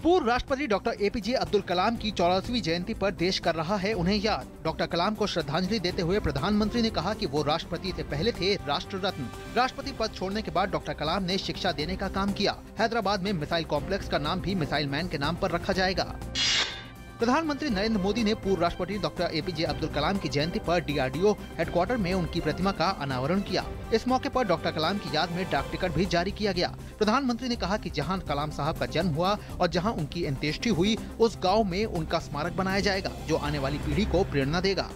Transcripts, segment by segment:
पूर्व राष्ट्रपति doctor APJ Abdul Kalam की 84वीं जयंती पर देश कर रहा है उन्हें याद। डॉक्टर कलाम को श्रद्धांजलि देते हुए प्रधानमंत्री ने कहा कि वो राष्ट्रपति से पहले थे राष्ट्र रत्न। राष्ट्रपति पद छोड़ने के बाद डॉक्टर कलाम ने शिक्षा देने का काम किया। हैदराबाद में मिसाइल कॉम्प्लेक्स का नाम भी मिसाइल मैन के नाम पर रखा जाएगा। प्रधानमंत्री नरेंद्र मोदी ने पूर्व राष्ट्रपति डॉक्टर एपीजे अब्दुल कलाम की जयंती पर डीआरडीओ हेडक्वार्टर में उनकी प्रतिमा का अनावरण किया। इस मौके पर डॉक्टर कलाम की याद में डाक टिकट भी जारी किया गया। प्रधानमंत्री ने कहा कि जहां कलाम साहब का जन्म हुआ और जहां उनकी अंत्येष्टि हुई, उस गांव में उनका स्मारक बनाया जाएगा जो आने वाली पीढ़ी को प्रेरणा देगा।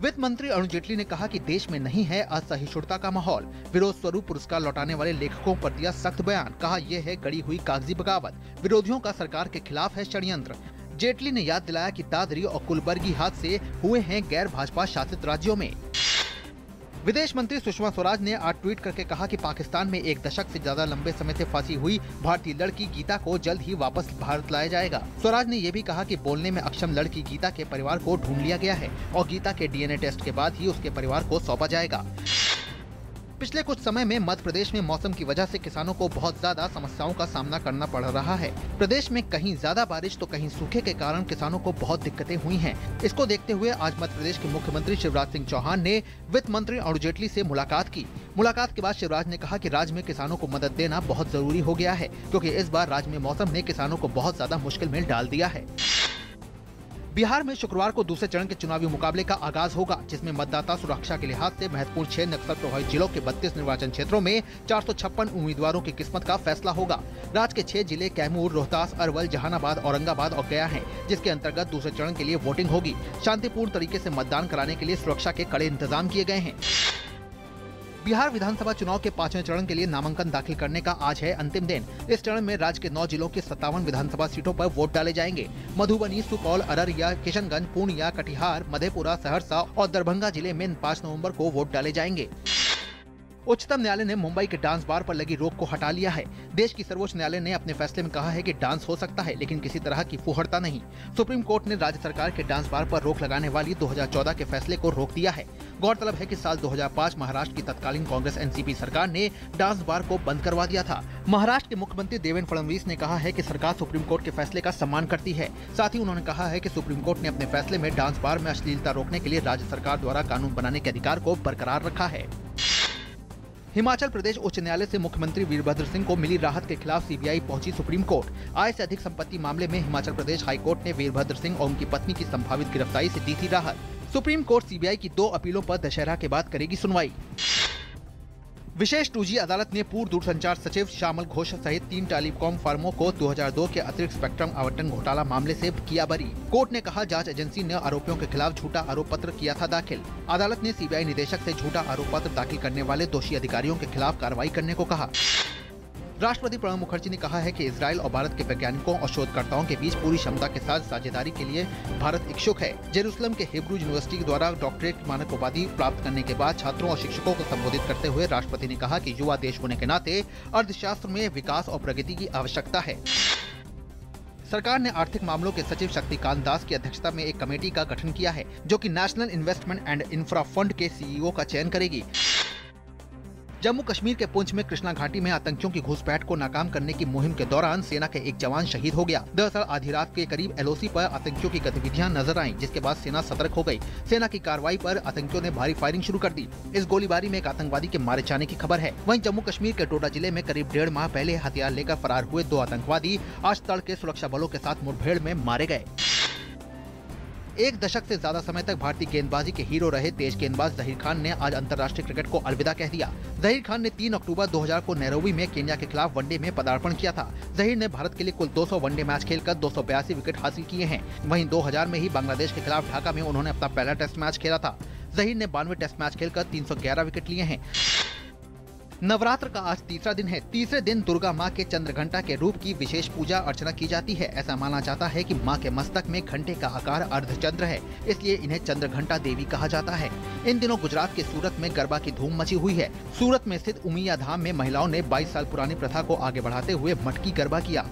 वित्त मंत्री अरुण जेटली ने कहा कि देश में नहीं है असहिष्णुता का माहौल। विरोध स्वरूप पुरस्कार लौटाने वाले लेखकों पर दिया सख्त बयान। कहा यह है गड़ी हुई कागजी बगावत। विरोधियों का सरकार के खिलाफ है षड्यंत्र। जेटली ने याद दिलाया कि दादरी और कुलबर्गी हादसे हुए हैं गैर भाजपा शासित राज्यों में। विदेश मंत्री सुषमा स्वराज ने आज ट्वीट करके कहा कि पाकिस्तान में 1 दशक से ज्यादा लंबे समय से फंसी हुई भारतीय लड़की गीता को जल्द ही वापस भारत लाया जाएगा। स्वराज ने ये भी कहा कि बोलने में अक्षम लड़की गीता के परिवार को ढूंढ लिया गया है और गीता के डीएनए टेस्ट के बाद ही उसके परिवार को सौंपा जाएगा। पिछले कुछ समय में मध्य प्रदेश में मौसम की वजह से किसानों को बहुत ज्यादा समस्याओं का सामना करना पड़ रहा है। प्रदेश में कहीं ज्यादा बारिश तो कहीं सूखे के कारण किसानों को बहुत दिक्कतें हुई हैं। इसको देखते हुए आज मध्य प्रदेश के मुख्यमंत्री शिवराज सिंह चौहान ने वित्त मंत्री अरुण जेटली से मुलाकात की। मुलाकात के बाद शिवराज ने कहा कि राज्य में किसानों को मदद देना बहुत जरूरी हो गया है, क्योंकि इस बार राज्य में मौसम ने किसानों को बहुत ज्यादा मुश्किल में डाल दिया है। बिहार में शुक्रवार को दूसरे चरण के चुनावी मुकाबले का आगाज होगा, जिसमें मतदाता सुरक्षा के लिहाज से महत्वपूर्ण 6 नक्सल प्रभावित जिलों के 32 निर्वाचन क्षेत्रों में 456 उम्मीदवारों की किस्मत का फैसला होगा। राज्य के 6 जिले कैमूर, रोहतास, अरवल, जहानाबाद, औरंगाबाद और गया हैं, जिसके अंतर्गत दूसरे चरण के लिए वोटिंग होगी। शांतिपूर्ण तरीके से मतदान कराने के लिए सुरक्षा के कड़े इंतजाम किए गए हैं। बिहार विधानसभा चुनाव के 5वें चरण के लिए नामांकन दाखिल करने का आज है अंतिम दिन। इस चरण में राज्य के 9 जिलों की 57 विधानसभा सीटों पर वोट डाले जाएंगे। मधुबनी, सुपौल, अररिया, किशनगंज, पूर्णिया, कटिहार, मधेपुरा, सहरसा और दरभंगा जिले में 5 नवंबर को वोट डाले जाएंगे। उच्चतम न्यायालय ने मुंबई के डांस बार पर लगी रोक को हटा लिया है। देश की सर्वोच्च न्यायालय ने अपने फैसले में कहा है कि डांस हो सकता है, लेकिन किसी तरह की फुहड़ता नहीं। सुप्रीम कोर्ट ने राज्य सरकार के डांस बार पर रोक लगाने वाली 2014 के फैसले को रोक दिया है। गौरतलब है कि साल 2005 महाराष्ट्र की तत्कालीन कांग्रेस एनसीपी सरकार ने डांस बार को बंद करवा दिया था। महाराष्ट्र के मुख्यमंत्री देवेंद्र फडणवीस ने कहा है कि सरकार सुप्रीम कोर्ट के फैसले का सम्मान करती है। साथ ही उन्होंने कहा है कि सुप्रीम कोर्ट ने अपने फैसले में डांस बार में अश्लीलता रोकने के लिए राज्य सरकार द्वारा कानून बनाने के अधिकार को बरकरार रखा है। हिमाचल प्रदेश उच्च न्यायालय से मुख्यमंत्री वीरभद्र सिंह को मिली राहत के खिलाफ सीबीआई पहुंची सुप्रीम कोर्ट। आय से अधिक संपत्ति मामले में हिमाचल प्रदेश हाई कोर्ट ने वीरभद्र सिंह और उनकी पत्नी की संभावित गिरफ्तारी से दी थी राहत। सुप्रीम कोर्ट सीबीआई की 2 अपीलों पर दशहरा के बाद करेगी सुनवाई। विशेष 2G अदालत ने पूर्व दूरसंचार सचिव श्यामल घोष सहित 3 टेलीकॉम फर्मों को 2002 के अतिरिक्त स्पेक्ट्रम आवंटन घोटाला मामले से किया बरी। कोर्ट ने कहा जांच एजेंसी ने आरोपियों के खिलाफ झूठा आरोप पत्र किया था दाखिल। अदालत ने सीबीआई निदेशक से झूठा आरोप पत्र दाखिल करने वाले दोषी अधिकारियों के खिलाफ कार्रवाई करने को कहा। राष्ट्रपति प्रणब मुखर्जी ने कहा है कि इजराइल और भारत के वैज्ञानिकों और शोधकर्ताओं के बीच पूरी क्षमता के साथ साझेदारी के लिए भारत इच्छुक है। जेरूसलम के हिब्रू यूनिवर्सिटी द्वारा डॉक्टरेट मानक उपाधि प्राप्त करने के बाद छात्रों और शिक्षकों को संबोधित करते हुए राष्ट्रपति ने कहा कि युवा देश होने के नाते अर्थशास्त्र में विकास और प्रगति की आवश्यकता है। सरकार ने आर्थिक मामलों के सचिव शक्तिकांत दास की अध्यक्षता में एक कमेटी का गठन किया है, जो कि national investment and infra fund के सीईओ का चयन करेगी। जम्मू कश्मीर के पुंछ में कृष्णा घाटी में आतंकियों की घुसपैठ को नाकाम करने की मुहिम के दौरान सेना के एक जवान शहीद हो गया। दरअसल आधी रात के करीब एलओसी पर आतंकियों की गतिविधियां नजर आईं, जिसके बाद सेना सतर्क हो गई। सेना की कार्रवाई पर आतंकियों ने भारी फायरिंग शुरू कर दी। इस गोलीबारी में एक आतंकवादी के मारे जाने की खबर है। वहीं जम्मू कश्मीर के डोडा जिले में करीब 1.5 माह पहले हथियार लेकर फरार हुए 2 आतंकवादी आज तड़के सुरक्षा बलों के साथ मुठभेड़ में मारे गए। 1 दशक से ज्यादा समय तक भारतीय गेंदबाजी के हीरो रहे तेज गेंदबाज जहीर खान ने आज अंतर्राष्ट्रीय क्रिकेट को अलविदा कह दिया। जहीर खान ने 3 अक्टूबर 2000 को नैरोबी में केन्या के खिलाफ वनडे में पदार्पण किया था। जहीर ने भारत के लिए कुल 200 वनडे मैच खेलकर 282 विकेट हासिल किए हैं। वहीं 2000 में ही बांग्लादेश के खिलाफ ढाका में उन्होंने अपना पहला टेस्ट मैच खेला था। जहीर ने 92 टेस्ट मैच खेलकर 311 विकेट लिए हैं। नवरात्र का आज तीसरा दिन है। तीसरे दिन दुर्गा माँ के चंद्रघंटा के रूप की विशेष पूजा अर्चना की जाती है। ऐसा माना जाता है कि माँ के मस्तक में घंटे का आकार अर्धचंद्र है, इसलिए इन्हें चंद्रघंटा देवी कहा जाता है। इन दिनों गुजरात के सूरत में गरबा की धूम मची हुई है। सूरत में स्थित उमिया धाम में महिलाओं ने 22 साल पुरानी प्रथा को आगे बढ़ाते हुए मटकी गरबा किया।